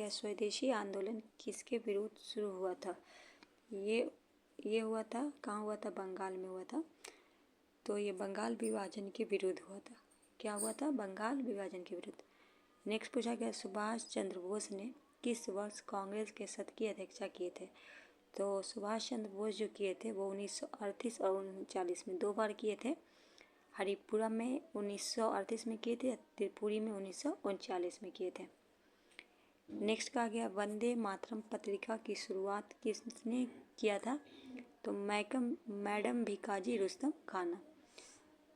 है स्वदेशी आंदोलन किसके विरुद्ध शुरू हुआ था। ये हुआ था, कहाँ हुआ था, बंगाल में हुआ था। तो ये बंगाल विभाजन के विरुद्ध हुआ था। क्या हुआ था, बंगाल विभाजन के विरुद्ध। नेक्स्ट पूछा गया सुभाष चंद्र बोस ने किस वर्ष कांग्रेस के शत की अध्यक्षता किए थे। तो सुभाष चंद्र बोस जो किए थे वो 1938 और 1939 में 2 बार किए थे। हरिपुरा में 1938 में किए थे, त्रिपुरी में 1939 में किए थे। नेक्स्ट कहा गया वंदे मातरम पत्रिका की शुरुआत किसने किया था। तो मैडम भिकाजी रुस्तम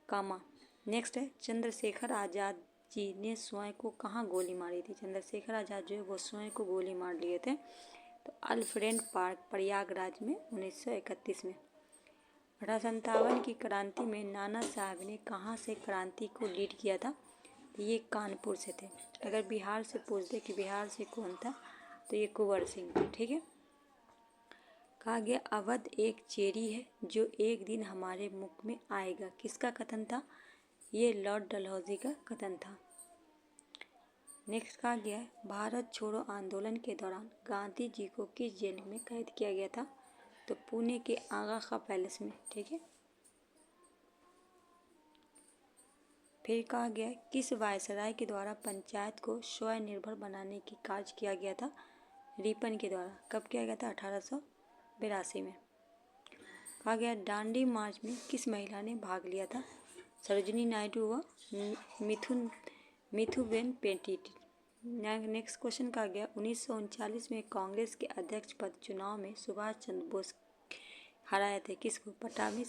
कामा। नेक्स्ट है चंद्रशेखर आज़ाद जी ने स्वयं को कहाँ गोली मारी थी। चंद्रशेखर आज़ाद जो है वो स्वयं को गोली मार लिए थे। तो अल्फ्रेड पार्क प्रयागराज में 1931 में। 1857 की क्रांति में नाना साहब ने कहाँ से क्रांति को लीड किया था। ये कानपुर से थे। अगर बिहार से पूछ दे कि बिहार से कौन था तो ये कुंवर सिंह थे। ठीक है। कहा गया अवध एक चेरी है जो एक दिन हमारे मुख में आएगा। किसका कथन था, ये लॉर्ड डलहौजी का कथन था। नेक्स्ट कहा गया भारत छोड़ो आंदोलन के दौरान गांधी जी को किस जेल में कैद किया गया था। तो पुणे के आगा खां पैलेस में। ठीक है। फिर कहा गया किस वायसराय के द्वारा पंचायत को स्वनिर्भर बनाने की कार्य किया गया था। रिपन के द्वारा। कब किया गया था, 1882 में। कहा गया दांडी मार्च में किस महिला ने भाग लिया था। सरोजिनी नायडू व मिथुबेन पेटिट। नेक्स्ट क्वेश्चन कहा गया 1939 में कांग्रेस के अध्यक्ष पद चुनाव में सुभाष चंद्र बोस हराए थे किसको, पटामी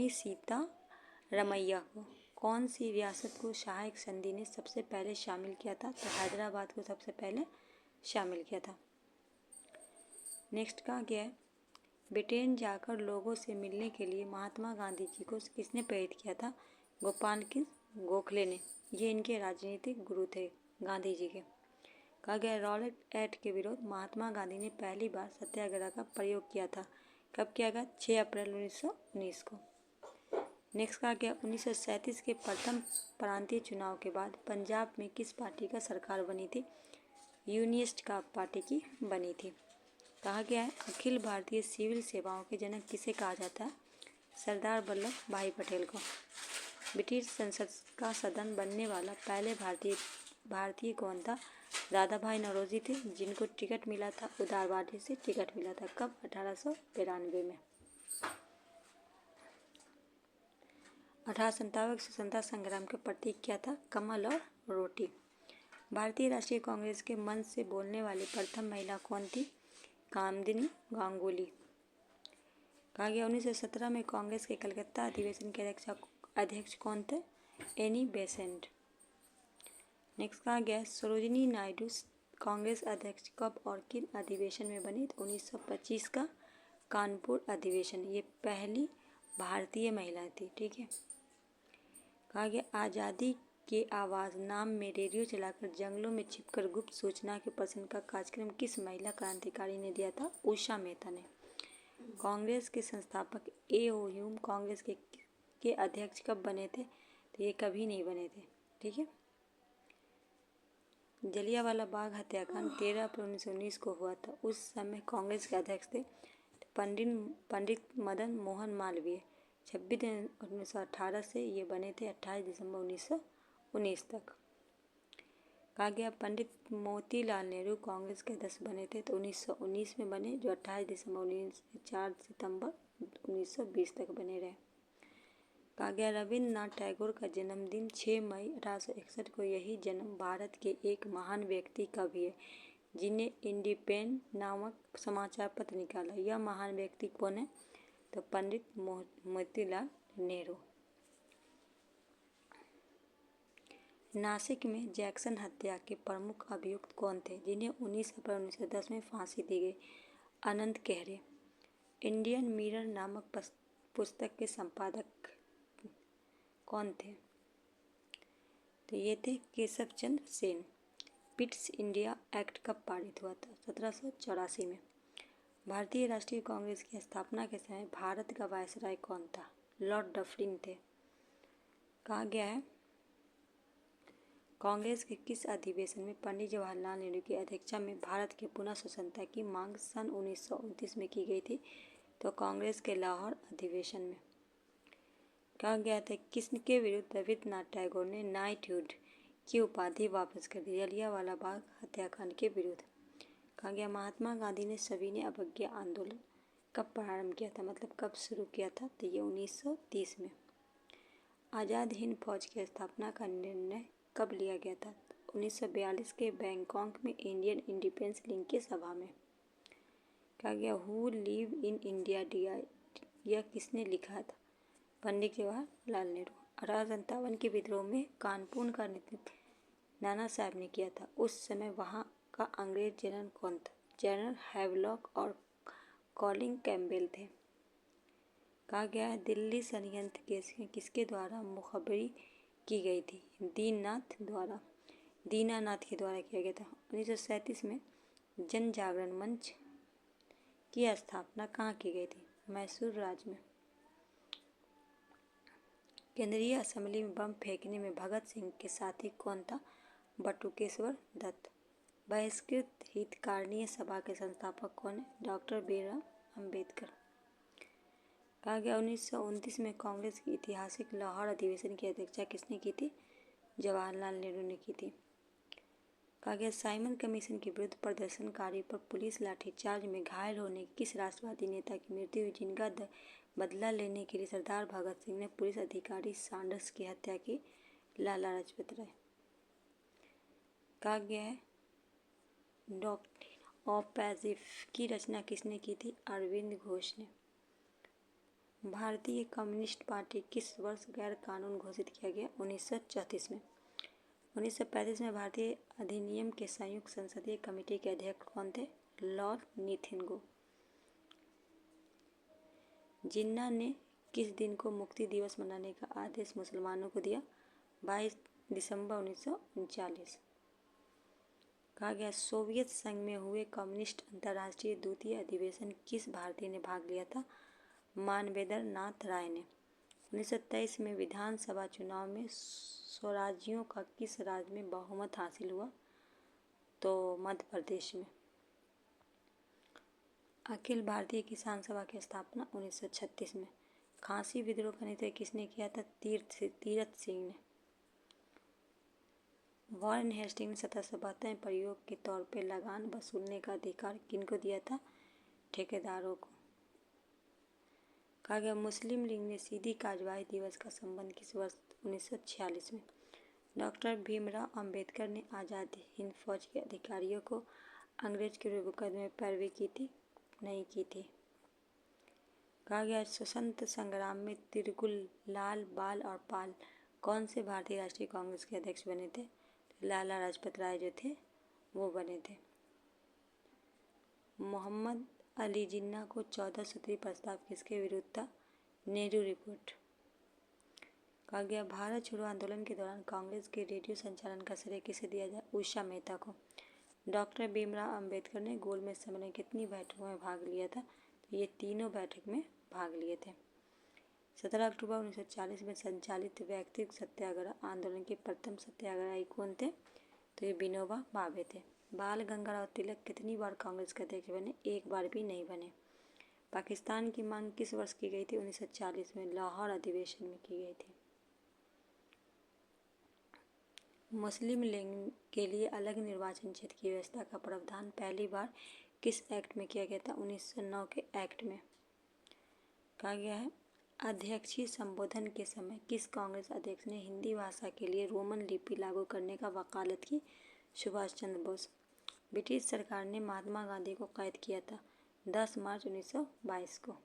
सीतारमैया को। कौन सी रियासत को सहायक संधि ने सबसे पहले शामिल किया था। तो हैदराबाद को सबसे पहले शामिल किया था। नेक्स्ट कहा गया है ब्रिटेन जाकर लोगों से मिलने के लिए महात्मा गांधी जी को किसने प्रेरित किया था। गोपाल गोखले ने। ये इनके राजनीतिक गुरु थे गांधी जी के। कहा गया रॉलेट एक्ट के विरोध महात्मा गांधी ने पहली बार सत्याग्रह का प्रयोग किया था। कब किया गया, 6 अप्रैल 1919 को। नेक्स्ट कहा गया 1937 के प्रथम प्रांतीय चुनाव के बाद पंजाब में किस पार्टी का सरकार बनी थी। यूनियनिस्ट का पार्टी की बनी थी। कहा गया है अखिल भारतीय सिविल सेवाओं के जनक किसे कहा जाता है। सरदार वल्लभ भाई पटेल को। ब्रिटिश संसद का सदन बनने वाला पहले भारतीय कौन था। दादा भाई नौरोजी थे जिनको टिकट मिला था, उदारवादी से टिकट मिला था। कब, 1892 में। 1857 स्वतंत्रता संग्राम का प्रतीक क्या था, कमल और रोटी। भारतीय राष्ट्रीय कांग्रेस के मंच से बोलने वाली प्रथम महिला कौन थी, कामदिनी गांगुली। कहा गया 1917 में कांग्रेस के कलकत्ता अधिवेशन के अध्यक्ष कौन थे, एनी बेसेंट। नेक्स्ट कहा गया सरोजिनी नायडू कांग्रेस अध्यक्ष कब और किन अधिवेशन में बनी। तो 1925 का कानपुर अधिवेशन। ये पहली भारतीय महिला थी। ठीक है। कहा गया आज़ादी के आवाज़ नाम में रेडियो चलाकर जंगलों में छिपकर गुप्त सूचना के प्रसारण का कार्यक्रम किस महिला क्रांतिकारी ने दिया था, उषा मेहता ने। कांग्रेस के संस्थापक ए.ओ. ह्यूम कांग्रेस के अध्यक्ष कब बने थे। तो ये कभी नहीं बने थे। ठीक है। जलियांवाला बाग हत्याकांड 13 अप्रैल 1919 को हुआ था। उस समय कांग्रेस के अध्यक्ष थे पंडित मदन मोहन मालवीय। 26 जनवरी 1918 से ये बने थे 28 दिसंबर 1919 तक। कहा गया पंडित मोतीलाल नेहरू कांग्रेस के अध्यक्ष बने थे। तो 1919 में बने, जो 28 दिसंबर 4 सितंबर 1920 तक बने रहे। कहा गया रविन्द्रनाथ टैगोर का जन्मदिन 6 मई 1861 को। यही जन्म भारत के एक महान व्यक्ति का भी है जिन्हें इंडिपेंडेंट नामक समाचार पत्र निकाला। यह महान व्यक्ति कौन है, तो पंडित मोतीलाल नेहरू। नासिक में जैक्सन हत्या के प्रमुख अभियुक्त कौन थे, जिन्हें 19 अप्रैल 1910 में फांसी दी गई। अनंत कहरे। इंडियन मिरर नामक पुस्तक के संपादक कौन थे, तो ये थे Keshav Chandra Sen. Pitt's India act कब पारित हुआ था, 1784 में। भारतीय राष्ट्रीय कांग्रेस की स्थापना के समय भारत का वायसराय कौन था, लॉर्ड डफरिन थे। कहा गया है कांग्रेस के किस अधिवेशन में पंडित जवाहरलाल नेहरू की अध्यक्षता में भारत के पुनः स्वतंत्रता की मांग सन 1929 में की गई थी? तो कांग्रेस के लाहौर अधिवेशन में। कहा गया था किसके विरुद्ध रविन्द्रनाथ टैगोर ने नाइटहुड की उपाधि वापस कर दी? जलियांवाला बाग हत्याकांड के विरुद्ध। कहा गया महात्मा गांधी ने सविनय अवज्ञा आंदोलन कब प्रारंभ किया था, मतलब कब शुरू किया था? तो ये 1930 में। आज़ाद हिंद फौज की स्थापना का निर्णय कब लिया गया था? 1942 के बैंकॉक में इंडियन इंडिपेंडेंस लीग की सभा में। कहा गया who live in India dear, यह किसने लिखा था? पंडित जवाहरलाल नेहरू। 1857 के विद्रोह में कानपुर का नेतृत्व नाना साहब ने किया था। उस समय वहाँ का अंग्रेज जनरल कौन था? जनरल हैवलॉक और कॉलिंग कैम्पबेल थे। कहा गया है दिल्ली षड्यंत्र केस में किसके द्वारा मुखबरी की गई थी? दीननाथ के द्वारा किया गया था। 1937 में जन जागरण मंच की स्थापना कहाँ की गई थी? मैसूर राज्य में। केंद्रीय असेंबली में बम फेंकने में भगत सिंह के साथी कौन था? बटुकेश्वर दत्त। बहिष्कृत हितकारणीय सभा के संस्थापक कौन है? डॉक्टर भीमराव अंबेडकर। कहा गया 1929 में कांग्रेस की ऐतिहासिक लाहौर अधिवेशन की अध्यक्षता किसने की थी? जवाहरलाल नेहरू ने की थी। कहा गया साइमन कमीशन के विरुद्ध प्रदर्शनकारी पर पुलिस लाठीचार्ज में घायल होने किस राष्ट्रवादी नेता की मृत्यु हुई, जिनका बदला लेने के लिए सरदार भगत सिंह ने पुलिस अधिकारी सैंडर्स की हत्या की? लाला लाजपत राय। कहा गया है डॉक्ट्रिन ऑफ पैसिव की रचना किसने की थी? अरविंद घोष ने। भारतीय कम्युनिस्ट पार्टी किस वर्ष गैर कानून घोषित किया गया? 1934 में। 1935 में भारतीय अधिनियम के संयुक्त संसदीय कमेटी के अध्यक्ष कौन थे? लॉर्ड निथिनगो। जिन्ना ने किस दिन को मुक्ति दिवस मनाने का आदेश मुसलमानों को दिया? 22 दिसंबर 1939। कहा गया सोवियत संघ में हुए कम्युनिस्ट अंतर्राष्ट्रीय द्वितीय अधिवेशन किस भारतीय ने भाग लिया था? मानवेंद्र नाथ राय ने। 1923 में विधानसभा चुनाव में स्वराज्यों का किस राज्य में बहुमत हासिल हुआ? तो मध्य प्रदेश में। अखिल भारतीय किसान सभा की स्थापना 1936 में। खांसी विद्रोह का नेतृत्व किसने किया था? तीरथ सिंह ने। वॉरेन हेस्टिंग ने 1772 में प्रयोग के तौर पर लगान वसूलने का अधिकार किनको दिया था? ठेकेदारों को। कहा गया मुस्लिम लीग ने सीधी कार्यवाही दिवस का संबंध किस वर्ष? 1946 में। डॉक्टर भीमराव अंबेडकर ने आज़ाद हिंद फौज के अधिकारियों को अंग्रेज के विरुद्ध मुकदमे में पैरवी की थी? नहीं की थी। कहा गया स्वतंत्रता संग्राम में तिरुगुल बाल और पाल कौन से भारतीय राष्ट्रीय कांग्रेस के अध्यक्ष बने थे? लाला लाजपत राय जो थे वो बने थे। मोहम्मद अली जिन्ना को 14 सूत्री प्रस्ताव किसके विरुद्ध था? नेहरू रिपोर्ट। कहा गया भारत छोड़ो आंदोलन के दौरान कांग्रेस के रेडियो संचालन का श्रेय किसे दिया जाए? उषा मेहता को। डॉक्टर भीमराव अंबेडकर ने गोलमेज सम्मेलन में कितनी बैठकों में भाग लिया था? तो ये तीनों बैठक में भाग लिए थे। 17 अक्टूबर 1940 में संचालित व्यक्तिगत सत्याग्रह आंदोलन के प्रथम सत्याग्रही कौन थे? तो ये विनोबा भावे थे। बाल गंगाधर तिलक कितनी बार कांग्रेस के अध्यक्ष बने? एक बार भी नहीं बने। पाकिस्तान की मांग किस वर्ष की गई थी? 1940 में लाहौर अधिवेशन में की गई थी। मुस्लिम लीग के लिए अलग निर्वाचन क्षेत्र की व्यवस्था का प्रावधान पहली बार किस एक्ट में किया गया था? 1909 के एक्ट में। कहा गया है अध्यक्षीय संबोधन के समय किस कांग्रेस अध्यक्ष ने हिंदी भाषा के लिए रोमन लिपि लागू करने का वकालत की? सुभाष चंद्र बोस। ब्रिटिश सरकार ने महात्मा गांधी को कैद किया था 10 मार्च 1922 को।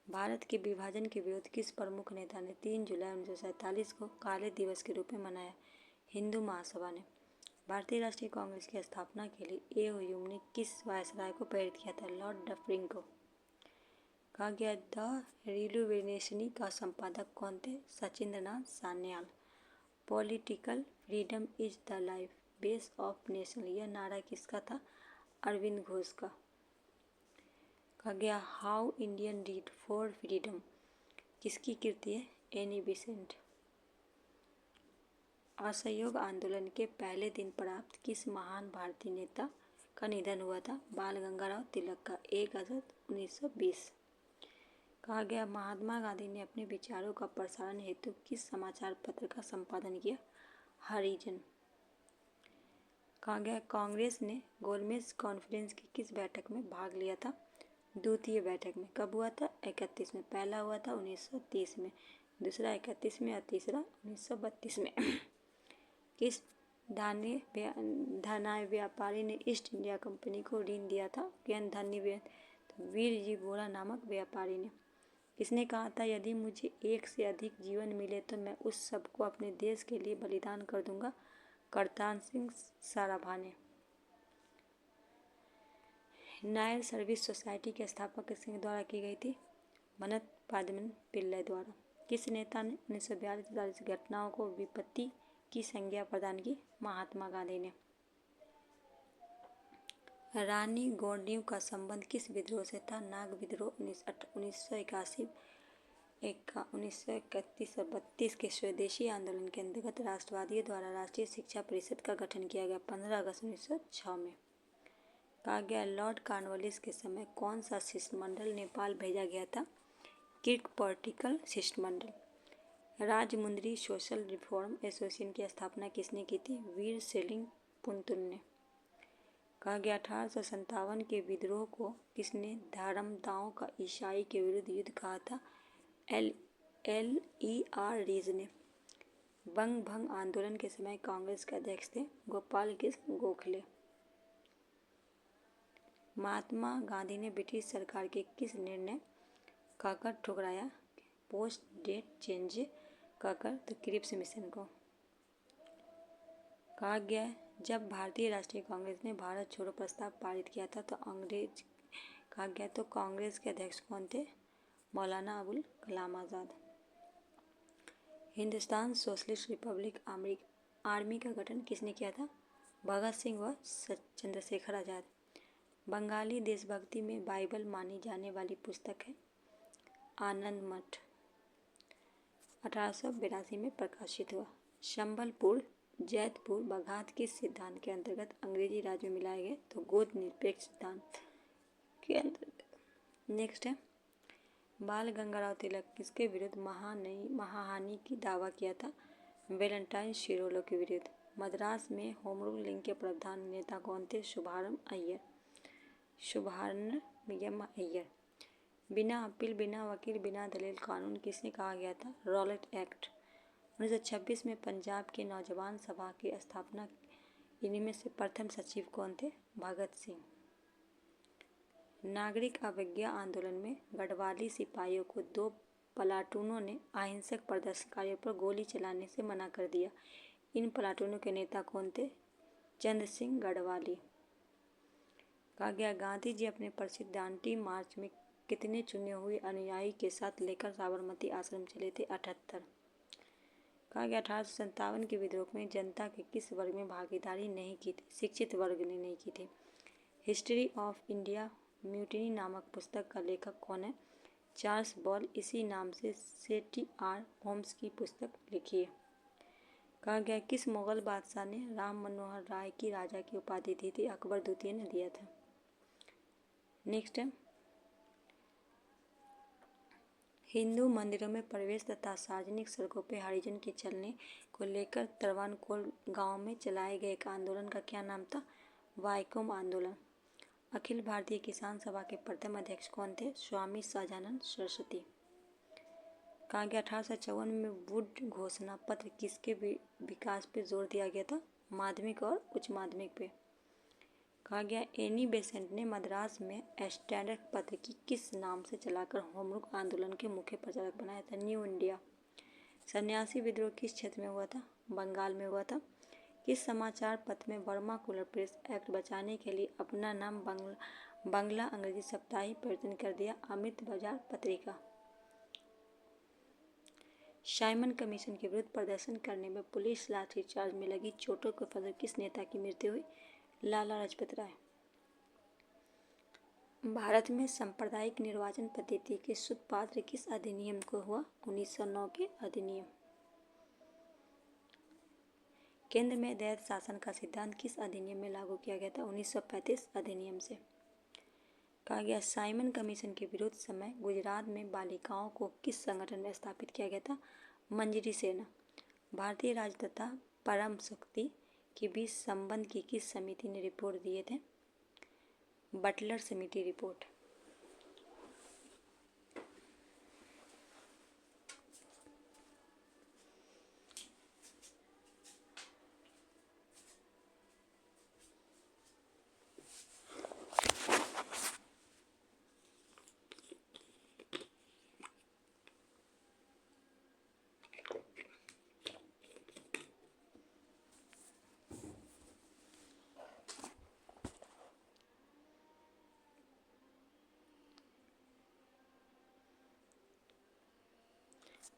भारत के विभाजन के विरोध किस प्रमुख नेता ने 3 जुलाई 1947 को काले दिवस के रूप में मनाया? हिंदू महासभा ने। भारतीय राष्ट्रीय कांग्रेस की स्थापना के लिए ए.ओ. ने किस वायसराय को प्रेरित किया था? लॉर्ड डफरिन को। कहा गया द रिवोल्यूशनरी का संपादक कौन थे? Sachindranath Sanyal. Political freedom is the life base of nation, यह नारा किसका था? अरविंद घोष का। कहा गया how Indian read for freedom किसकी कृति है? Annie Besant. असहयोग आंदोलन के पहले दिन प्राप्त किस महान भारतीय नेता का निधन हुआ था? बाल गंगाधर तिलक का 1 अगस्त 1920। कहा गया महात्मा गांधी ने अपने विचारों का प्रसारण हेतु किस समाचार पत्र का संपादन किया? हरिजन। कहा गया कांग्रेस ने गोलमेज कॉन्फ्रेंस की किस बैठक में भाग लिया था? द्वितीय बैठक में। कब हुआ था? 31 में। पहला हुआ था 1930 में, दूसरा 31 में और तीसरा 1932 में। किस धनाढ्य व्यापारी ने ईस्ट इंडिया कंपनी को ऋण दिया था? किन धनी तो वीर जी वोरा नामक व्यापारी ने। किसने कहा था यदि मुझे एक से अधिक जीवन मिले तो मैं उस सबको अपने देश के लिए बलिदान कर दूंगा? करतार सिंह सराभा ने। नायर सर्विस सोसाइटी की स्थापना किसके द्वारा की गई थी? मनत पद्मन पिल्लई द्वारा। किस नेता ने 1942 घटनाओं को विपत्ति की संज्ञा प्रदान की? महात्मा गांधी ने। रानी गौड़ियों का संबंध किस विद्रोह से था? नाग विद्रोह 1981, 1931 और 32 के स्वदेशी आंदोलन के अंतर्गत राष्ट्रवादियों द्वारा राष्ट्रीय शिक्षा परिषद का गठन किया गया 15 अगस्त 1906 में। कहा गया लॉर्ड कॉर्नवालिस के समय कौन सा शिष्टमंडल नेपाल भेजा गया था? किर्कपॉटिकल शिष्टमंडल। राजमुंद्री सोशल रिफॉर्म एसोसिएशन की स्थापना किसने की थी? वीर सेलिंग पुंतुन ने। कहा गया 1857 के विद्रोह को किसने धर्मदांओं का ईसाई के विरुद्ध युद्ध कहा था? LER रीज ने। बंग भंग आंदोलन के समय कांग्रेस के अध्यक्ष थे गोपाल कृष्ण गोखले। महात्मा गांधी ने ब्रिटिश सरकार के किस निर्णय कहकर ठुकराया? पोस्ट डेट चेंज कहकर तो क्रिप्स मिशन को। कहा गया जब भारतीय राष्ट्रीय कांग्रेस ने भारत छोड़ो प्रस्ताव पारित किया था तो कांग्रेस के अध्यक्ष कौन थे? Maulana Abul Kalam Azad. Hindustan socialist Republic army का गठन किसने किया था? भगत सिंह व चंद्रशेखर आज़ाद। बंगाली देशभक्ति में बाइबल मानी जाने वाली पुस्तक है आनंद मठ। 1882 में प्रकाशित हुआ। संबलपुर जैतपुर बाघात किस सिद्धांत के अंतर्गत अंग्रेजी राज में मिलाए गए? तो गोद निरपेक्ष सिद्धांत के अंतर्गत। नेक्स्ट है बाल गंगाधर तिलक किसके विरुद्ध महाहानि की दावा किया था? वैलेंटाइन शिरोलो के विरुद्ध। मद्रास में होम रूल लीग के प्रधान नेता कौन थे? शुभारम्भ अय्यर। बिना अपील बिना वकील बिना दलील कानून किसने कहा गया था? Rowlatt act. 1926 में पंजाब के नौजवान सभा की स्थापना इनमें से प्रथम सचिव कौन थे? भगत सिंह। नागरिक अवज्ञा आंदोलन में गढ़वाली सिपाहियों को 2 प्लाटूनों ने अहिंसक प्रदर्शनकारियों पर गोली चलाने से मना कर दिया। इन प्लाटूनों के नेता कौन थे? चंद्र सिंह गढ़वाली। कहा गया गांधी जी अपने प्रसिद्ध दांडी मार्च में कितने चुने हुए अनुयायी के साथ लेकर साबरमती आश्रम चले थे? 78। कहा गया 1857 के विद्रोह में जनता के किस वर्ग में भागीदारी नहीं की थी? शिक्षित वर्ग ने नहीं की थी। हिस्ट्री ऑफ इंडिया म्यूटिनी नामक पुस्तक का लेखक कौन है? Charles ball. इसी नाम से CTR होम्स की पुस्तक लिखी है। कहा गया किस मुगल बादशाह ने राम मनोहर राय की राजा की उपाधि दी थी? अकबर द्वितीय ने दिया था। नेक्स्ट है हिंदू मंदिरों में प्रवेश तथा सार्वजनिक सड़कों पर हरिजन के चलने को लेकर तरवानकोल गांव में चलाए गए एक आंदोलन का क्या नाम था? वाइकोम आंदोलन। अखिल भारतीय किसान सभा के प्रथम अध्यक्ष कौन थे? स्वामी सहजानंद सरस्वती। कहा गया 1854 में वुड घोषणा पत्र किसके विकास पर जोर दिया गया था? माध्यमिक और उच्च माध्यमिक पे। कहा गया एनी बेसेंट ने मद्रास में स्टैंडर्ड पत्र की किस नाम से चलाकर होम रूल आंदोलन के मुख्य प्रचारक बनाया था? New India. सन्यासी विद्रोह किस क्षेत्र में हुआ था? बंगाल में हुआ था। किस समाचार पत्र में वर्माकुलर प्रेस एक्ट बचाने के लिए अपना नाम बांग्ला अंग्रेजी साप्ताहिक परिवर्तन कर दिया? अमृत बाजार पत्रिका। साइमन कमीशन के विरुद्ध प्रदर्शन करने में पुलिस लाठीचार्ज में लगी चोटों के फलस्वरूप किस नेता की मृत्यु हुई? लाला लाजपत राय। भारत में सांप्रदायिक निर्वाचन पद्धति के सूत्रपात किस अधिनियम को हुआ? 1909 के अधिनियम। केंद्र में दैत शासन का सिद्धांत किस अधिनियम में लागू किया गया था? 1935 अधिनियम से। कहा गया साइमन कमीशन के विरोध समय गुजरात में बालिकाओं को किस संगठन में स्थापित किया गया था? मंजरी सेना। भारतीय राज तथा परम शक्ति के बीच संबंध की किस समिति ने रिपोर्ट दिए थे? बटलर समिति रिपोर्ट।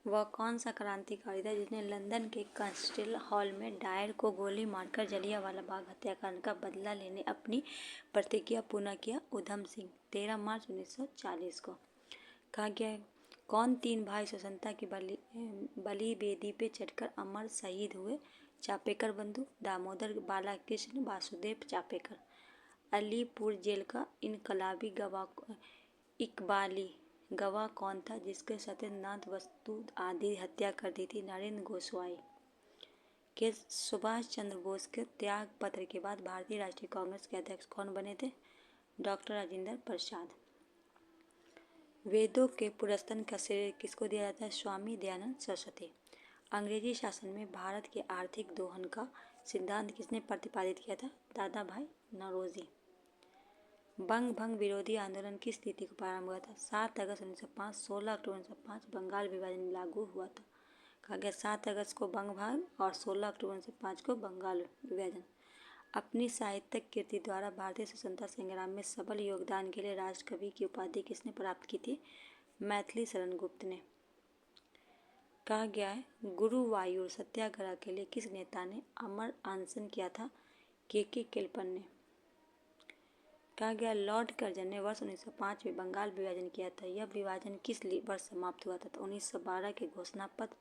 वह कौन सा क्रांतिकारी था जिसने लंदन के कैस्टल हॉल में डायर को गोली मारकर जलियांवाला बाग हत्याकांड का बदला लेने अपनी प्रतिज्ञा पूर्ण किया? उधम सिंह। 13 मार्च 1940 को। कहा गया है कौन 3 भाई स्वतंत्रता की बलि बेदी पे चढ़कर अमर शहीद हुए? चापेकर बंधु, दामोदर बालाकृष्ण वासुदेव चापेकर। अलीपुर जेल का इकबाली गवाह कौन था जिसके सत्येंद्रनाथ वस्तु आदि हत्या कर दी थी? नरेंद्र गोस्वामी। के सुभाष चंद्र बोस के त्याग पत्र के बाद भारतीय राष्ट्रीय कांग्रेस के अध्यक्ष कौन बने थे? डॉक्टर राजेंद्र प्रसाद। वेदों के पुरस्तन का श्रेय किसको दिया जाता है? स्वामी दयानंद सरस्वती। अंग्रेजी शासन में भारत के आर्थिक दोहन का सिद्धांत किसने प्रतिपादित किया था? दादा भाई नौरोजी। बंग भंग विरोधी आंदोलन की स्थिति को प्रारंभ हुआ था? 7 अगस्त 1905, 16 अक्टूबर 1905 बंगाल विभाजन लागू हुआ था। कहा गया 7 अगस्त को बंग भंग और 16 अक्टूबर 1905 को बंगाल विभाजन। अपनी साहित्यिक कृति द्वारा भारतीय स्वतंत्रता संग्राम में सबल योगदान के लिए राष्ट्रकवि की उपाधि किसने प्राप्त की थी? मैथिली शरण गुप्त ने। कहा गया है गुरुवायूर सत्याग्रह के लिए किस नेता ने अमर अनशन किया था? के केलपन ने। कहा गया लॉर्ड कर्जन ने वर्ष 1905 में बंगाल विभाजन किया था। यह विभाजन किस वर्ष समाप्त हुआ था? तो 1912 के घोषणा पत्र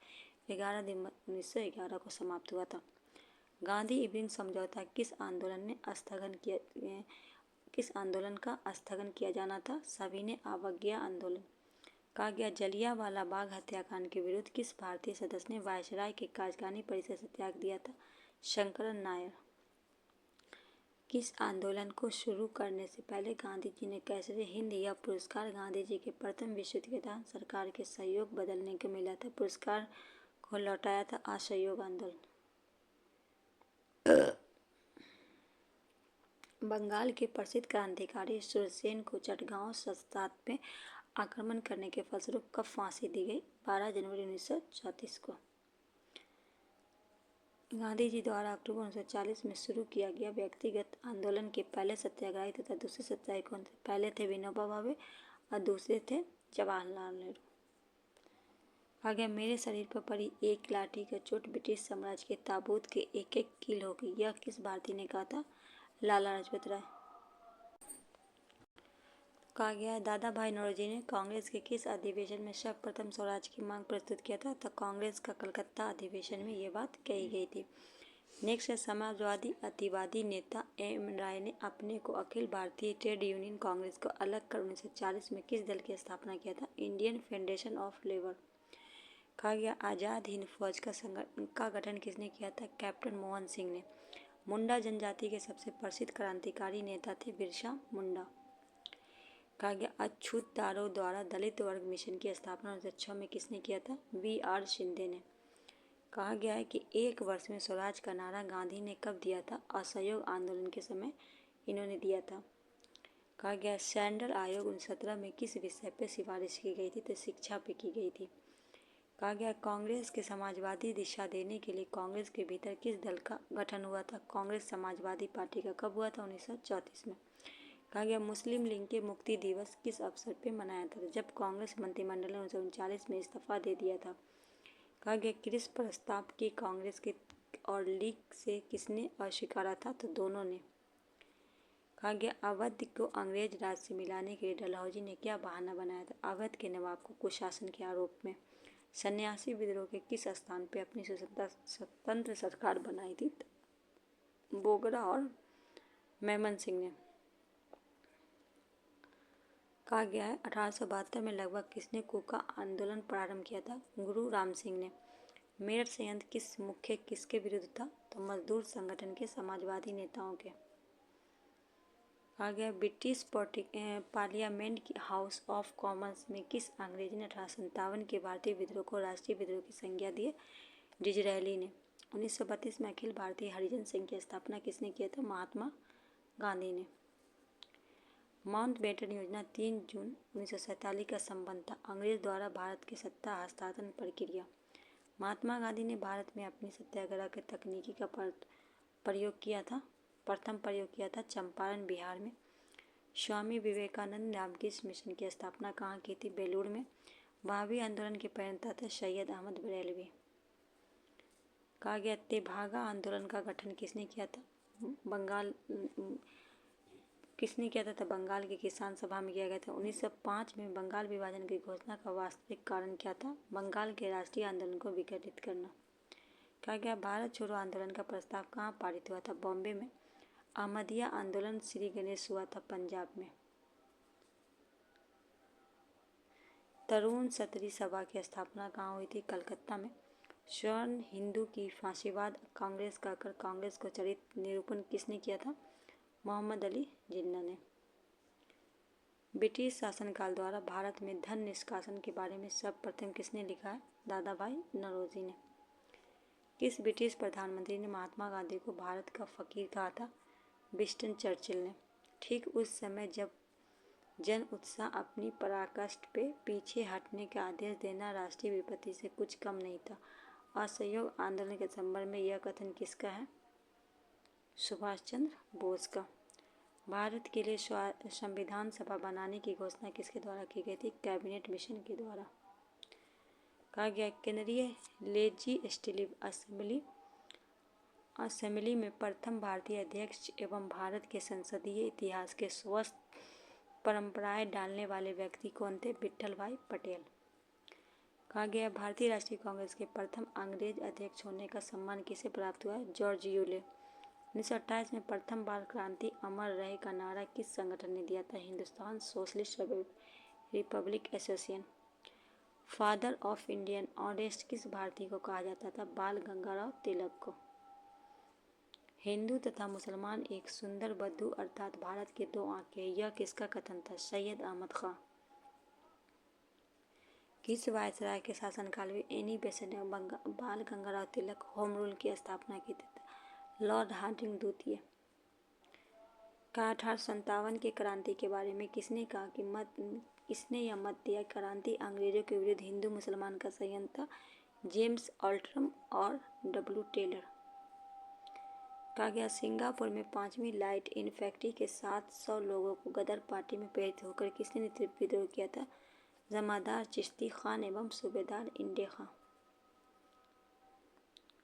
11 दिसंबर 1911 को समाप्त हुआ था। गांधी इरविन समझौता किस आंदोलन का स्थगन किया जाना था? सविनय अवज्ञा आंदोलन। कहा गया जलियांवाला बाग हत्याकांड के विरुद्ध किस भारतीय सदस्य ने वायसराय के कार्यकारिणी परिषद से त्याग दिया था? शंकरन नायर। किस आंदोलन को शुरू करने से पहले गांधी जी ने कैसरे हिंद यह पुरस्कार गांधी जी के प्रथम विश्व युद्ध के दौरान सरकार के सहयोग बदलने को मिला था? पुरस्कार को लौटाया था असहयोग आंदोलन। बंगाल के प्रसिद्ध क्रांतिकारी सूरसेन को चटगांव संस्थान में आक्रमण करने के फलस्वरूप कब फांसी दी गई? 12 जनवरी 1934 को। गांधी जी द्वारा अक्टूबर 1940 में शुरू किया गया व्यक्तिगत आंदोलन के पहले सत्याग्रही तथा दूसरे सत्याग्रही कौन थे? पहले थे विनोबा भावे और दूसरे थे जवाहरलाल नेहरू। कहा गया मेरे शरीर पर पड़ी एक लाठी का चोट ब्रिटिश साम्राज्य के ताबूत के एक कील होगी। यह किस भारतीय ने कहा था? लाला लाजपत राय। कहा गया है दादा भाई नौरोजी ने कांग्रेस के किस अधिवेशन में सर्वप्रथम स्वराज की मांग प्रस्तुत किया था? तो कांग्रेस का कलकत्ता अधिवेशन में ये बात कही गई थी। नेक्स्ट है समाजवादी अतिवादी नेता एम राय ने अपने को अखिल भारतीय ट्रेड यूनियन कांग्रेस को अलग कर 1940 में किस दल की स्थापना किया था? Indian federation of labour. कहा गया आज़ाद हिंद फौज का गठन किसने किया था? कैप्टन मोहन सिंह ने। मुंडा जनजाति के सबसे प्रसिद्ध क्रांतिकारी नेता थे बिरसा मुंडा। कहा गया अछूतदारों द्वारा दलित वर्ग मिशन की स्थापना 1906 में किसने किया था? VR शिंदे ने। कहा गया है कि 1 वर्ष में स्वराज का नारा गांधी ने कब दिया था? असहयोग आंदोलन के समय इन्होंने दिया था। कहा गया सैंडल आयोग 1917 में किस विषय पर सिफारिश की गई थी? तो शिक्षा पे की गई थी। कहा गया कांग्रेस के समाजवादी दिशा देने के लिए कांग्रेस के भीतर किस दल का गठन हुआ था? कांग्रेस समाजवादी पार्टी का कब हुआ था? 1934 में। कहा गया मुस्लिम लीग के मुक्ति दिवस किस अवसर पर मनाया था? जब कांग्रेस मंत्रिमंडल ने 1939 में इस्तीफा दे दिया था। कहा गया किस प्रस्ताव की कांग्रेस के और लीग से किसने अस्वीकारा था? तो दोनों ने। कहा गया अवध को अंग्रेज राज से मिलाने के लिए डलहौजी ने क्या बहाना बनाया था? अवध के नवाब को कुशासन के आरोप में। सन्यासी विद्रोह के किस स्थान पे अपनी स्वतंत्र सरकार बनाई थी? बोगरा और मेमन सिंह ने। कहा गया है 1872 में लगभग किसने कूका आंदोलन प्रारंभ किया था? गुरु राम सिंह ने। मेरठ संयंत्र किसके विरुद्ध था? तो मजदूर संगठन के समाजवादी नेताओं के। कहा गया ब्रिटिश पार्लियामेंट की हाउस ऑफ कॉमन्स में किस अंग्रेज ने 1857 के भारतीय विद्रोह को राष्ट्रीय विद्रोह की संज्ञा दी? डिजरायली ने। 1932 में अखिल भारतीय हरिजन संघ की स्थापना किसने किया था? महात्मा गांधी ने। माउंटबेटन योजना 3 जून 1947 का संबंध था अंग्रेज द्वारा भारत के सत्ता हस्तांतरण प्रक्रिया। महात्मा गांधी ने भारत में अपनी सत्याग्रह के तकनीकी का प्रथम प्रयोग किया था चंपारण बिहार में। स्वामी विवेकानंद रामकृष्ण मिशन की स्थापना कहाँ की थी? बेलूर में। भावी आंदोलन के प्रणेता थे सैयद अहमद बरेलवी। कहा गया तेभागा आंदोलन का गठन किसने किया था? बंगाल की किसान सभा में किया गया था। 1905 में बंगाल विभाजन की घोषणा का वास्तविक कारण क्या था? बंगाल के राष्ट्रीय आंदोलन को विघटित करना। कहा गया भारत छोड़ो आंदोलन का प्रस्ताव कहाँ पारित हुआ था? बॉम्बे में। अहमदिया आंदोलन श्री गणेश हुआ था पंजाब में। तरुण क्षत्रिय सभा की स्थापना कहाँ हुई थी? कलकत्ता में। स्वर्ण हिंदू की फांसीवाद कांग्रेस का कर कांग्रेस को चरित निरूपण किसने किया था? मोहम्मद अली जिन्ना ने। ब्रिटिश शासनकाल द्वारा भारत में धन निष्कासन के बारे में सर्वप्रथम किसने लिखा है? दादा भाई नौरोजी ने। किस ब्रिटिश प्रधानमंत्री ने महात्मा गांधी को भारत का फकीर कहा था? विंस्टन चर्चिल ने। ठीक उस समय जब जन उत्साह अपनी पराकाष्ठा पे पीछे हटने का आदेश देना राष्ट्रीय विपत्ति से कुछ कम नहीं था। असहयोग आंदोलन के संदर्भ में यह कथन किसका है? सुभाष चंद्र बोस का। भारत के लिए संविधान सभा बनाने की घोषणा किसके द्वारा की गई थी? कैबिनेट मिशन के द्वारा। कहा गया केंद्रीय लेजिस्लेटिव असेंबली में प्रथम भारतीय अध्यक्ष एवं भारत के संसदीय इतिहास के स्वस्थ परंपराएं डालने वाले व्यक्ति कौन थे? विट्ठल भाई पटेल। कहा गया भारतीय राष्ट्रीय कांग्रेस के प्रथम अंग्रेज अध्यक्ष होने का सम्मान किसे प्राप्त हुआ? George Yule. 1928 में प्रथम बाल क्रांति अमर रहे का नारा किस संगठन ने दिया था? Hindustan socialist Republic association. Father of Indian honest किस भारतीय को कहा जाता था? बाल गंगाराव तिलक को। हिंदू तथा मुसलमान एक सुंदर बद्धू अर्थात भारत के दो आंखें, यह किसका कथन था? सैयद अहमद खां। किस वायसराय के शासनकाल में एनी बेसेंट ने बाल गंगाराव तिलक होम रूल की स्थापना की थी? लॉर्ड हार्डिंग द्वितीय। का 1857 की क्रांति के बारे में किसने कहा कि इसने यह मत दिया क्रांति अंग्रेजों के विरुद्ध हिंदू मुसलमान का संयंत्र था? जेम्स ऑल्ट्रम और डब्ल्यू टेलर। कहा गया सिंगापुर में 5वीं लाइट इन्फैंट्री के 700 लोगों को गदर पार्टी में प्रेरित होकर किसने नेतृत्व विद्रोह किया था? जमादार चिश्ती खान एवं सूबेदार इंडे खां।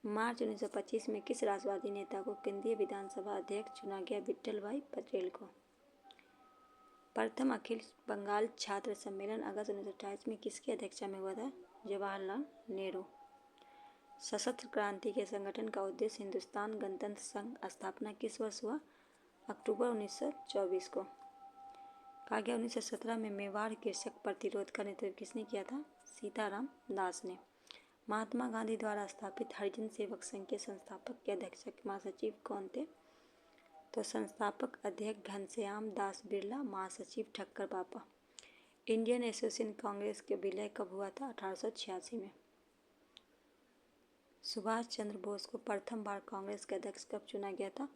मार्च 1925 में किस राष्ट्रवादी नेता को केंद्रीय विधानसभा अध्यक्ष चुना गया? विट्ठल भाई पटेल को। प्रथम अखिल बंगाल छात्र सम्मेलन अगस्त 1928 में किसकी अध्यक्षता में हुआ था? जवाहरलाल नेहरू। सशस्त्र क्रांति के संगठन का उद्देश्य हिंदुस्तान गणतंत्र संघ स्थापना किस वर्ष हुआ? अक्टूबर 1924 को। कहा गया 1917 में मेवाड़ कृषक प्रतिरोध का नेतृत्व किसने किया था? सीताराम दास ने। महात्मा गांधी द्वारा स्थापित हरिजन सेवक संघ के संस्थापक के अध्यक्ष महासचिव कौन थे? तो संस्थापक अध्यक्ष घनश्याम दास बिरला, महासचिव ठक्कर बापा। इंडियन एसोसिएशन कांग्रेस के विलय कब हुआ था? 1886 में। सुभाष चंद्र बोस को प्रथम बार कांग्रेस के अध्यक्ष कब चुना गया था?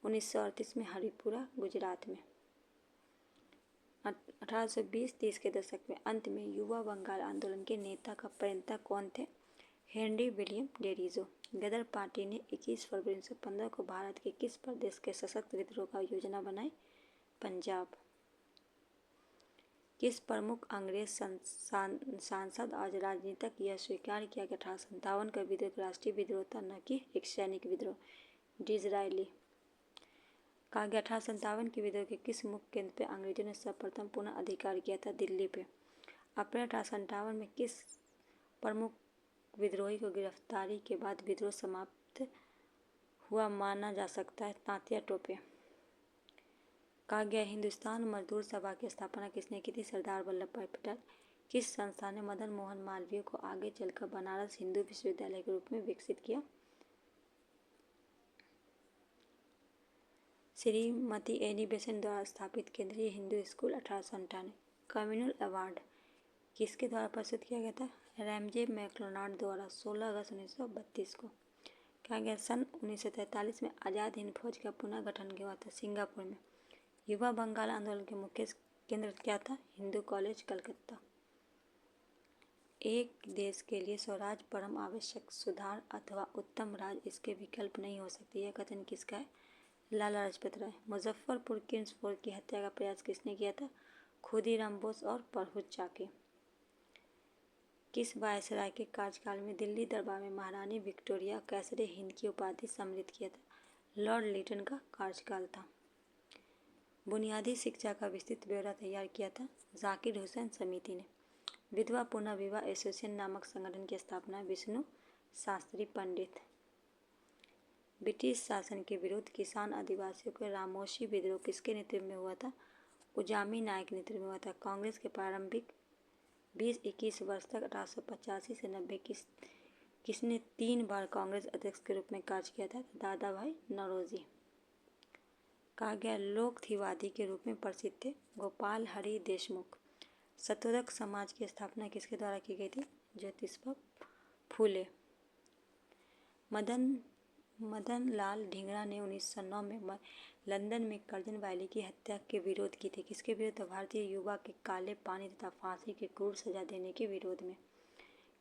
1938 में हरिपुरा गुजरात में। 1820-30 के दशक में अंत में युवा बंगाल आंदोलन के नेता का प्रणेता कौन थे? Henry William Derozio. Ghadar party ने 21 फरवरी 1915 को भारत के किस प्रदेश के सशक्त विद्रोह का योजना बनाई? पंजाब। किस प्रमुख अंग्रेज सांसद आज राजनीतिक यह स्वीकार किया कि 1857 का विद्रोह राष्ट्रीय विद्रोह था न कि एक सैनिक विद्रोह? डिज़रायली। कहा गया 1857 के विद्रोह के किस मुख्य केंद्र पर अंग्रेजों ने सर्वप्रथम पुनः अधिकार किया था? दिल्ली पे। अप्रैल 1857 में किस प्रमुख विद्रोही को गिरफ्तारी के बाद विद्रोह समाप्त हुआ माना जा सकता है? तात्या टोपे। कहा गया हिंदुस्तान मजदूर सभा की स्थापना किसने की थी? सरदार वल्लभ भाई पटेल। किस संस्था ने मदन मोहन मालवीय को आगे चलकर बनारस हिंदू विश्वविद्यालय के रूप में विकसित किया? श्रीमती एनी बेसेंट द्वारा स्थापित केंद्रीय हिंदू स्कूल 1898। कम्युनल अवार्ड किसके द्वारा प्रस्तुत किया गया था? रैमजे मैक्डोनाल्ड द्वारा 16 अगस्त 1932 को। कहा गया सन 1943 में आज़ाद हिंद फौज का पुनः गठन हुआ था सिंगापुर में। युवा बंगाल आंदोलन के मुख्य केंद्र क्या था? हिंदू कॉलेज कलकत्ता। एक देश के लिए स्वराज परम आवश्यक, सुधार अथवा उत्तम राज इसके विकल्प नहीं हो सकती, यह कथन किसका है? लाला लाजपत राय। मुजफ्फरपुर किंग्स फोर्ट की हत्या का प्रयास किसने किया था? खुदीराम बोस और परहुत चाकी। किस वायसराय के कार्यकाल में दिल्ली दरबार में महारानी विक्टोरिया कैसरे हिंद की उपाधि सम्मिलित किया था? लॉर्ड लिटन का कार्यकाल था। बुनियादी शिक्षा का विस्तृत ब्यौरा तैयार किया था जाकिर हुसैन समिति ने। विधवा पुनः विवाह एसोसिएशन नामक संगठन की स्थापना विष्णु शास्त्री पंडित। ब्रिटिश शासन के विरुद्ध किसान आदिवासियों के रामोशी विद्रोह किसके नेतृत्व में हुआ था? उजामी नायक नेतृत्व में हुआ था। कांग्रेस के प्रारंभिक 20-21 वर्ष तक 1885 से 90 किसने 3 बार कांग्रेस अध्यक्ष के रूप में कार्य किया था? दादा भाई नौरोजी। कहा गया लोकथिवादी के रूप में प्रसिद्ध थे गोपाल हरि देशमुख। शतोदक समाज की स्थापना किसके द्वारा की गई थी? ज्योतिबा फूले। मदन लाल ढींगरा ने 1909 में लंदन में कर्जन वैली की हत्या के विरोध की थी। किसके विरुद्ध? भारतीय युवा के काले पानी तथा फांसी की क्रूर सजा देने के विरोध में।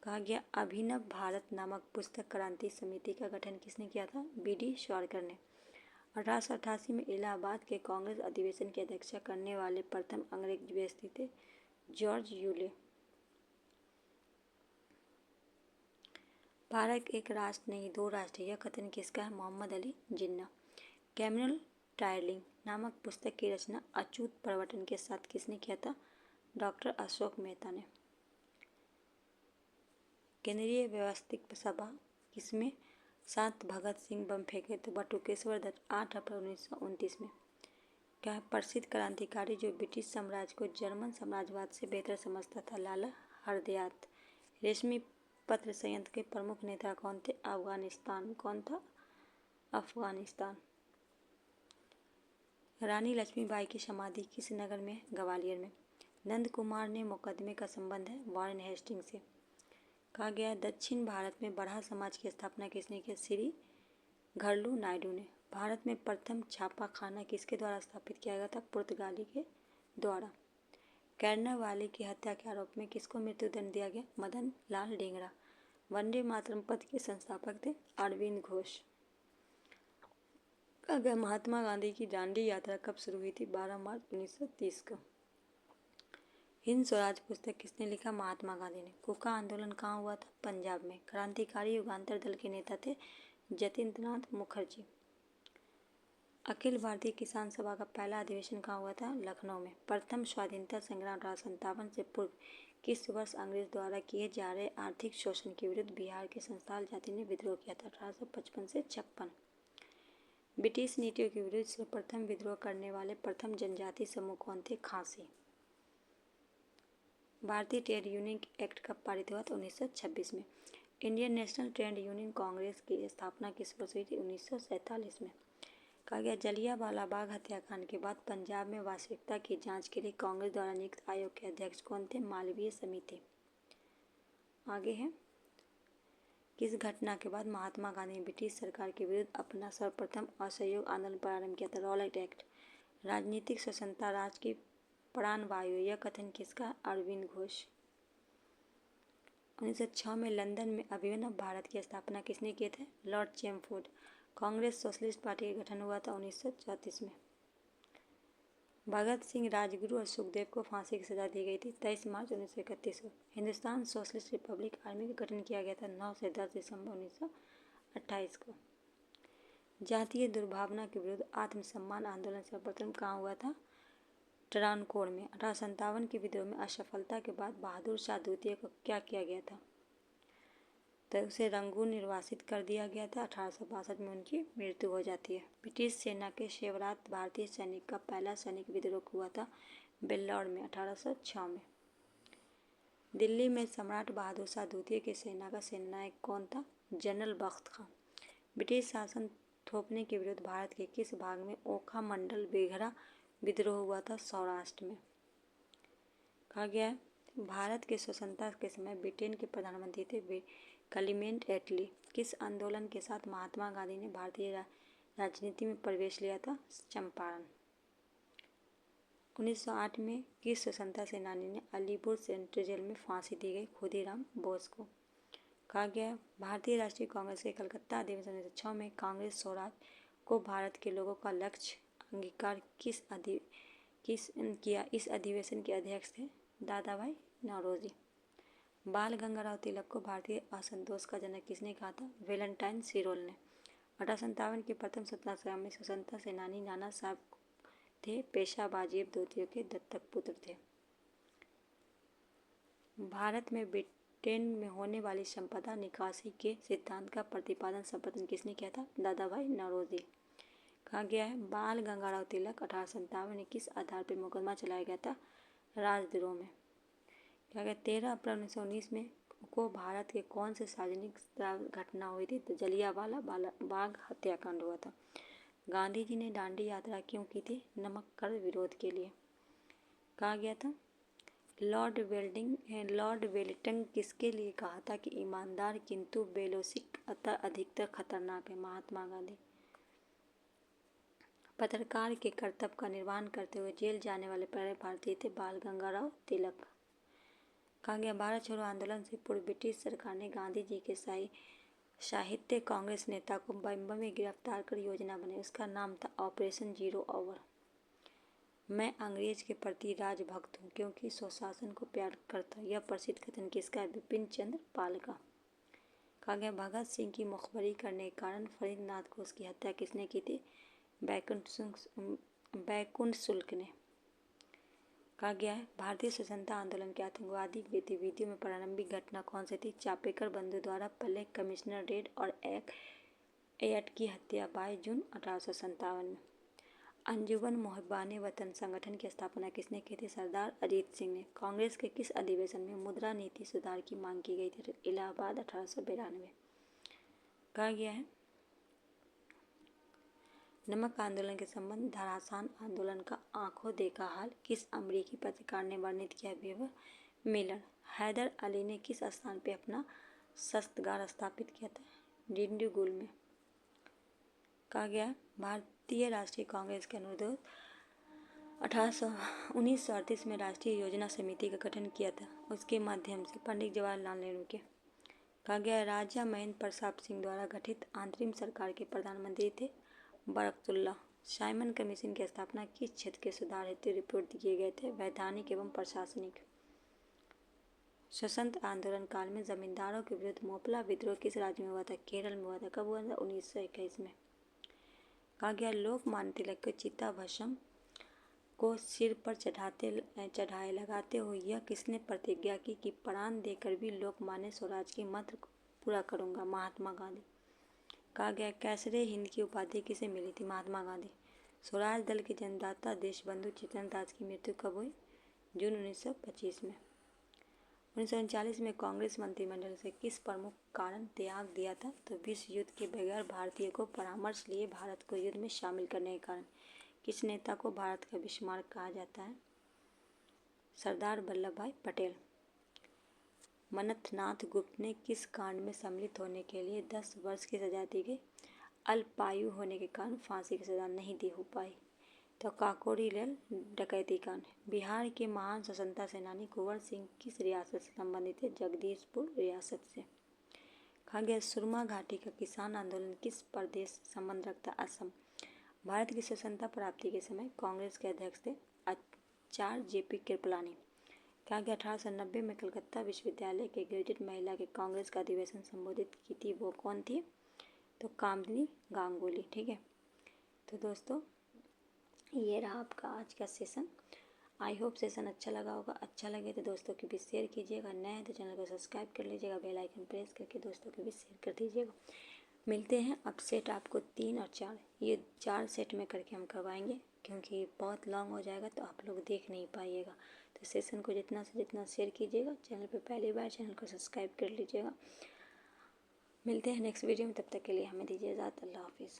कहा गया अभिनव भारत नामक पुस्तक क्रांति समिति का गठन किसने किया था? BD सावरकर ने। 1888 में इलाहाबाद के कांग्रेस अधिवेशन की अध्यक्षता करने वाले प्रथम अंग्रेज व्यक्ति थे जॉर्ज यूले। भारत एक राष्ट्र नहीं 2 राष्ट्र, यह कथन किसका है? मोहम्मद अली जिन्ना। कैमिनल टायरलिंग नामक पुस्तक की रचना अछूत प्रवर्तन के साथ किसने किया था? डॉक्टर अशोक मेहता ने। केंद्रीय व्यवस्थित सभा किसमें संत भगत सिंह बम फेंके थे? बटुकेश्वर दत्त 8 अप्रैल 1929 में। क्या प्रसिद्ध क्रांतिकारी जो ब्रिटिश साम्राज्य को जर्मन साम्राज्यवाद से बेहतर समझता था? लाला हरदयात। रेशमी पत्र संयंत्र के प्रमुख नेता कौन थे? अफगानिस्तान। कौन था? अफगानिस्तान। रानी लक्ष्मीबाई की समाधि किस नगर में? ग्वालियर में। नंद कुमार ने मुकदमे का संबंध है वारेन हेस्टिंग्स से। कहा गया दक्षिण भारत में बरहा समाज की स्थापना किसने की? श्री घरलू नायडू ने। भारत में प्रथम छापा खाना किसके द्वारा स्थापित किया गया था? पुर्तगाली के द्वारा। कैरना वाली की हत्या के आरोप में किसको मृत्युदंड दिया गया? मदन लाल ढींगरा। वंदे मातरम पद के संस्थापक थे अरविंद घोष। कहा गया महात्मा गांधी की दांडी यात्रा कब शुरू हुई थी? 12 मार्च 1930 को। हिंद स्वराज पुस्तक किसने लिखा? महात्मा गांधी ने। कुका आंदोलन कहाँ हुआ था? पंजाब में। क्रांतिकारी युगांतर दल के नेता थे जतीन्द्रनाथ मुखर्जी। अखिल भारतीय किसान सभा का पहला अधिवेशन कहाँ हुआ था? लखनऊ में। प्रथम स्वाधीनता संग्राम 1857 से पूर्व किस वर्ष अंग्रेज द्वारा किए जा रहे आर्थिक शोषण के विरुद्ध बिहार के संथाल जाति ने विद्रोह किया था? 1855 से 56। ब्रिटिश नीतियों के विरुद्ध सर्वप्रथम विद्रोह करने वाले प्रथम जनजाति समूह कौन थे? खासी। भारतीय ट्रेड यूनियन एक्ट कब पारित हुआ था? 1926 में। Indian national trade union Congress की स्थापना किस वर्ष हुई थी? 1947 में। कहा गया जलियांवाला बाग हत्याकांड के बाद पंजाब में वास्तविकता की जांच के लिए कांग्रेस द्वारा नियुक्त आयोग के अध्यक्ष कौन थे? मालवीय समिति। आगे है किस घटना के बाद महात्मा गांधी ने ब्रिटिश सरकार के विरुद्ध अपना सर्वप्रथम असहयोग आंदोलन प्रारंभ किया था? Rowlatt act. राजनीतिक स्वतंत्रता राज की प्राणवायु, यह कथन किसका? अरविंद घोष। 1906 में लंदन में अभिनव भारत की स्थापना किसने की थे? लॉर्ड चैमफोर्ड। कांग्रेस सोशलिस्ट पार्टी का गठन हुआ था 1934 में। भगत सिंह, राजगुरु और सुखदेव को फांसी की सजा दी गई थी 23 मार्च 1931 को। हिंदुस्तान सोशलिस्ट रिपब्लिक आर्मी का गठन किया गया था 9 से 10 दिसंबर 1928 को। जातीय दुर्भावना के विरुद्ध आत्मसम्मान आंदोलन सर्वप्रथम कहाँ हुआ था? ट्रावनकोर में। 1857 के विद्रोह में असफलता के बाद बहादुर शाह द्वितीय को क्या किया गया था? तो उसे रंगून निर्वासित कर दिया गया था। 1862 में उनकी मृत्यु हो जाती है। ब्रिटिश सेना के शेवरात भारतीय सैनिक का पहला सैनिक विद्रोह हुआ था बेल्लौर में 1806 में। दिल्ली में सम्राट बहादुर शाह द्वितीय के सेना का सेनानायक कौन था? जनरल बख्त खां। ब्रिटिश शासन थोपने के विरुद्ध भारत के किस भाग में ओखा मंडल बेघरा विद्रोह हुआ था? सौराष्ट्र में। कहा गया है भारत के स्वतंत्रता के समय ब्रिटेन के प्रधानमंत्री थे क्लीमेंट एटली। किस आंदोलन के साथ महात्मा गांधी ने भारतीय राजनीति में प्रवेश लिया था? चंपारण। 1908 में किस स्वतंत्रता सेनानी ने अलीपुर सेंट्रल जेल में फांसी दी गई? खुदीराम बोस को। कहा गया है भारतीय राष्ट्रीय कांग्रेस के कलकत्ता अधिवेशन 1906 में कांग्रेस स्वराज को भारत के लोगों का लक्ष्य अंगीकार किस किया? इस अधिवेशन के अध्यक्ष थे दादा भाई नौरोजी। बाल गंगाराव तिलक को भारतीय असंतोष का जनक किसने कहा था? वेलेंटाइन सिरोल ने। 1857 के प्रथम स्वतंत्रता संग्राम में स्वतंत्रता सेनानी नाना साहब थे पेशा बाजीब द्वितीय के दत्तक पुत्र थे। भारत में ब्रिटेन में होने वाली संपदा निकासी के सिद्धांत का प्रतिपादन सर्वप्रथम किसने किया था? दादा भाई नौरोजी। कहा गया है बाल गंगाराव तिलक 1857 में किस आधार पर मुकदमा चलाया गया था? राजद्रोह में। कहा गया 13 अप्रैल 1919 में को भारत के कौन से सार्वजनिक घटना हुई थी? तो जलियांवाला बाग हत्याकांड हुआ था। गांधी जी ने दांडी यात्रा क्यों की थी? नमक कर विरोध के लिए। कहा गया था लॉर्ड वेलिंगटन किसके लिए कहा था कि ईमानदार किंतु बेलोसिक अधिकतर खतरनाक है? महात्मा गांधी। पत्रकार के कर्तव्य का निर्वहन करते हुए जेल जाने वाले पहले भारतीय थे बाल गंगाराव तिलक। कहा गया भारत छोड़ो आंदोलन से पूर्व ब्रिटिश सरकार ने गांधी जी के साहित्य कांग्रेस नेता को बम्बई में गिरफ्तार कर योजना बनाई। उसका नाम था ऑपरेशन जीरो आवर। मैं अंग्रेज के प्रति राजभक्त हूँ क्योंकि स्वशासन को प्यार करता। यह प्रसिद्ध कथन किसका है? बिपिन चंद्र पाल का। कहा गया भगत सिंह की मुखबरी करने के कारण फरीदनाथ घोष की हत्या किसने की थी? बैकुंठ शुक्ल ने। कहा गया है भारतीय स्वतंत्रता आंदोलन के आतंकवादी गतिविधियों में प्रारंभिक घटना कौन सी थी? चापेकर बंधु द्वारा पहले कमिश्नर रेड और एट की हत्या 22 जून 1857 में। अंजुमन मोहिब्बान वतन संगठन की स्थापना किसने की थी? सरदार अजीत सिंह ने। कांग्रेस के किस अधिवेशन में मुद्रा नीति सुधार की मांग की गई थी? इलाहाबाद 1892। कहा गया है नमक आंदोलन के संबंध धरासान आंदोलन का आंखों देखा हाल किस अमेरिकी पत्रकार ने वर्णित किया? विवर मिलर। हैदर अली ने किस स्थान पर अपना शस्त्रागार स्थापित किया था? डिंडीगुल में। कहा गया भारतीय राष्ट्रीय कांग्रेस के अनुरोध 1938 में राष्ट्रीय योजना समिति का गठन किया था। उसके माध्यम से पंडित जवाहरलाल नेहरू के। कहा गया राजा महेंद्र प्रताप सिंह द्वारा गठित अंतरिम सरकार के प्रधानमंत्री थे बरकतुल्लाह। साइमन कमीशन की स्थापना किस क्षेत्र के सुधार हेतु रिपोर्ट दिए गए थे? वैधानिक एवं प्रशासनिक। स्वतंत्र आंदोलन काल में जमींदारों के विरुद्ध मोपला विद्रोह किस राज्य में हुआ था? केरल में हुआ था। कब हुआ था? 1921 में। कहा गया लोकमान्य तिलक के चिता भस्म को सिर पर चढ़ाए लगाते हुए यह किसने प्रतिज्ञा की कि प्राण देकर भी लोकमान्य स्वराज के मंत्र पूरा करूंगा? महात्मा गांधी। कहा गया कैसरे हिंद की उपाधि किसे मिली थी? महात्मा गांधी। स्वराज दल के जन्मदाता देशबंधु चित्तरंजन दास की मृत्यु कब हुई? जून 1925 में। 1939 में कांग्रेस मंत्रिमंडल से किस प्रमुख कारण त्याग दिया था? तो विश्व युद्ध के बगैर भारतीय को परामर्श लिए भारत को युद्ध में शामिल करने के कारण। किस नेता को भारत का बिस्मार्क कहा जाता है? सरदार वल्लभ भाई पटेल। मनथनाथ गुप्त ने किस कांड में सम्मिलित होने के लिए 10 वर्ष की सजा दी गई? अल्पायु होने के कारण फांसी की सजा नहीं दी हो पाई। तो काकोरी रेल डकैती कांड। बिहार के महान स्वतंत्रता सेनानी कुंवर सिंह किस रियासत से संबंधित थे? जगदीशपुर रियासत से। कहा गया सुरमा घाटी का किसान आंदोलन किस प्रदेश से संबंध रखता? असम। भारत की स्वतंत्रता प्राप्ति के समय कांग्रेस के अध्यक्ष थे आचार्य जेपी कृपलानी। कहा गया 1890 में कलकत्ता विश्वविद्यालय के ग्रेजुएट महिला के कांग्रेस का अधिवेशन संबोधित की थी, वो कौन थी? तो कामिनी गांगुली। ठीक है, तो दोस्तों ये रहा आपका आज का सेशन। आई होप सेशन अच्छा लगा होगा। अच्छा लगे तो दोस्तों के बीच शेयर कीजिएगा। नए हैं तो चैनल को सब्सक्राइब कर लीजिएगा, बेल आइकन प्रेस करके दोस्तों के बीच शेयर कर दीजिएगा। मिलते हैं। अब सेट आपको 3 और 4 ये 4 सेट में करके हम करवाएंगे, क्योंकि बहुत लॉन्ग हो जाएगा तो आप लोग देख नहीं पाइएगा। तो सेशन को जितना से जितना शेयर कीजिएगा। चैनल पर पहली बार चैनल को सब्सक्राइब कर लीजिएगा। मिलते हैं नेक्स्ट वीडियो में, तब तक के लिए हमें दीजिए इजाज़त। अल्लाह हाफिज़।